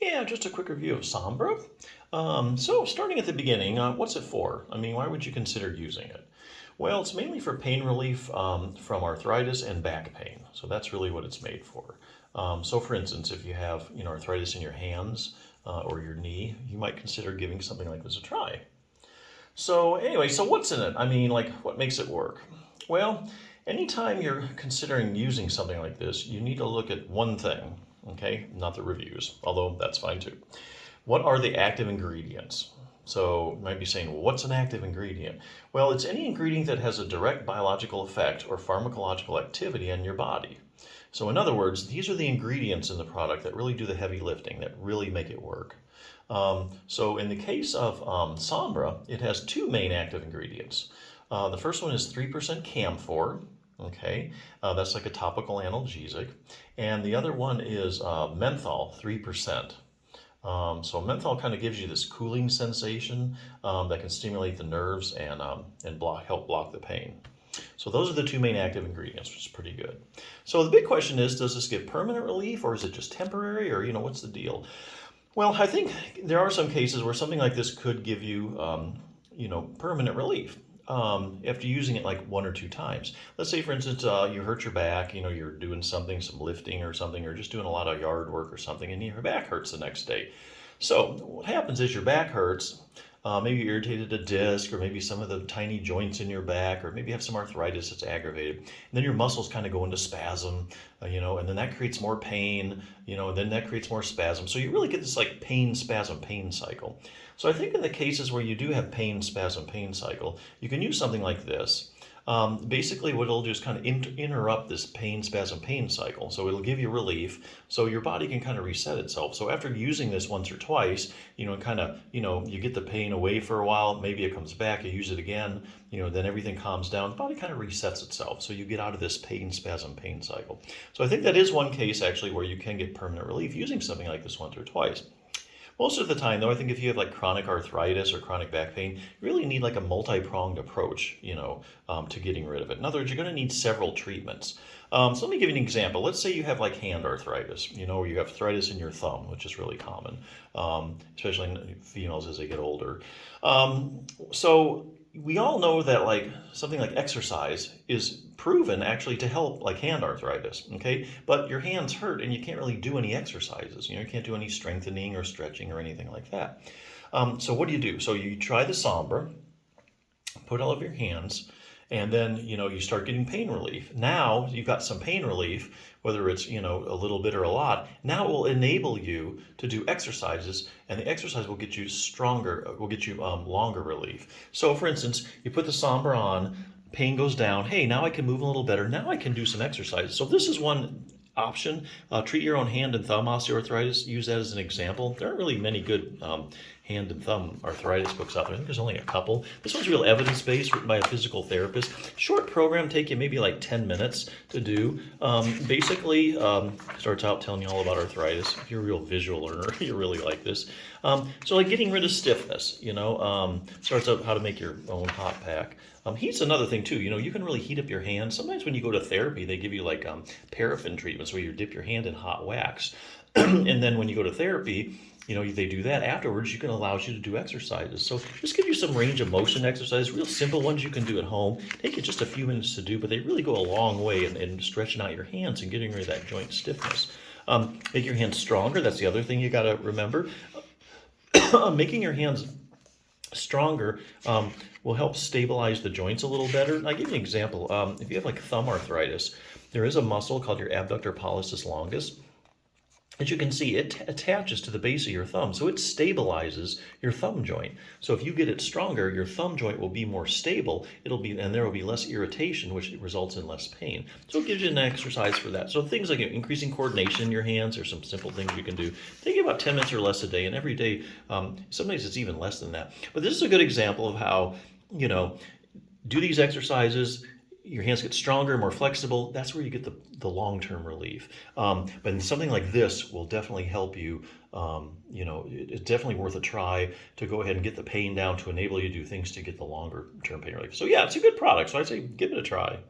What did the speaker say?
Yeah, just a quick review of Sombra. So starting at the beginning, what's it for? I mean, why would you consider using it? Well, it's mainly for pain relief from arthritis and back pain. So that's really what it's made for. So for instance, if you have arthritis in your hands or your knee, you might consider giving something like this a try. So anyway, so what's in it? I mean, like what makes it work? Well, anytime you're considering using something like this, you need to look at one thing, okay? Not the reviews, although that's fine too. What are the active ingredients? So you might be saying, well, what's an active ingredient? Well, it's any ingredient that has a direct biological effect or pharmacological activity on your body. So in other words, these are the ingredients in the product that really do the heavy lifting, that really make it work. So in the case of Sombra, it has two main active ingredients. The first one is 3% camphor, okay? That's like a topical analgesic. And the other one is menthol, 3%. So menthol kind of gives you this cooling sensation that can stimulate the nerves and help block the pain. So those are the two main active ingredients, which is pretty good. So the big question is, does this give permanent relief or is it just temporary, or what's the deal? Well, I think there are some cases where something like this could give you, permanent relief after using it like one or two times. Let's say, for instance, you hurt your back, you're doing something, some lifting or something, or just doing a lot of yard work or something, and your back hurts the next day. So what happens is your back hurts. Maybe you irritated a disc, or maybe some of the tiny joints in your back, or maybe you have some arthritis that's aggravated. And then your muscles kind of go into spasm, and then that creates more pain, and then that creates more spasm. So you really get this like pain, spasm, pain cycle. So I think in the cases where you do have pain, spasm, pain cycle, you can use something like this. Basically what it'll do is kind of interrupt this pain, spasm, pain cycle. So it'll give you relief so your body can kind of reset itself. So after using this once or twice, you get the pain away for a while, maybe it comes back, you use it again, then everything calms down, the body kind of resets itself. So you get out of this pain, spasm, pain cycle. So I think that is one case actually where you can get permanent relief using something like this once or twice. Most of the time, though, I think if you have like chronic arthritis or chronic back pain, you really need like a multi-pronged approach, to getting rid of it. In other words, you're going to need several treatments. So let me give you an example. Let's say you have like hand arthritis, or you have arthritis in your thumb, which is really common, especially in females as they get older. So we all know that like something like exercise is proven actually to help like hand arthritis, okay? But your hands hurt and you can't really do any exercises. You can't do any strengthening or stretching or anything like that. So what do? So you try the Sombra, put all of your hands, and then, you start getting pain relief. Now you've got some pain relief, whether it's, a little bit or a lot. Now it will enable you to do exercises, and the exercise will get you stronger, will get you longer relief. So for instance, you put the Sombra on, pain goes down. Hey, now I can move a little better. Now I can do some exercises. So this is one option. Treat your own hand and thumb osteoarthritis. Use that as an example. There aren't really many good hand and thumb arthritis books out there. I think there's only a couple. This one's real evidence-based, written by a physical therapist. Short program, take you maybe like 10 minutes to do. Basically, starts out telling you all about arthritis. If you're a real visual learner, you really like this. So like getting rid of stiffness, starts out how to make your own hot pack. Heat's another thing too. You can really heat up your hands. Sometimes when you go to therapy, they give you like paraffin treatments where you dip your hand in hot wax. And then when you go to therapy, they do that afterwards. You can allow you to do exercises. So just give you some range of motion exercises, real simple ones you can do at home. Take you just a few minutes to do, but they really go a long way in stretching out your hands and getting rid of that joint stiffness. Make your hands stronger. That's the other thing you got to remember. Making your hands stronger will help stabilize the joints a little better. I'll give you an example. If you have like thumb arthritis, there is a muscle called your abductor pollicis longus. As you can see, it attaches to the base of your thumb, so it stabilizes your thumb joint. So if you get it stronger, your thumb joint will be more stable. And there will be less irritation, which results in less pain. So it gives you an exercise for that. So things like increasing coordination in your hands are some simple things you can do. Take about 10 minutes or less a day, and every day, sometimes it's even less than that. But this is a good example of how, do these exercises. Your hands get stronger, more flexible. That's where you get the long-term relief. But something like this will definitely help you. It's definitely worth a try to go ahead and get the pain down to enable you to do things to get the longer-term pain relief. So yeah, it's a good product. So I'd say give it a try.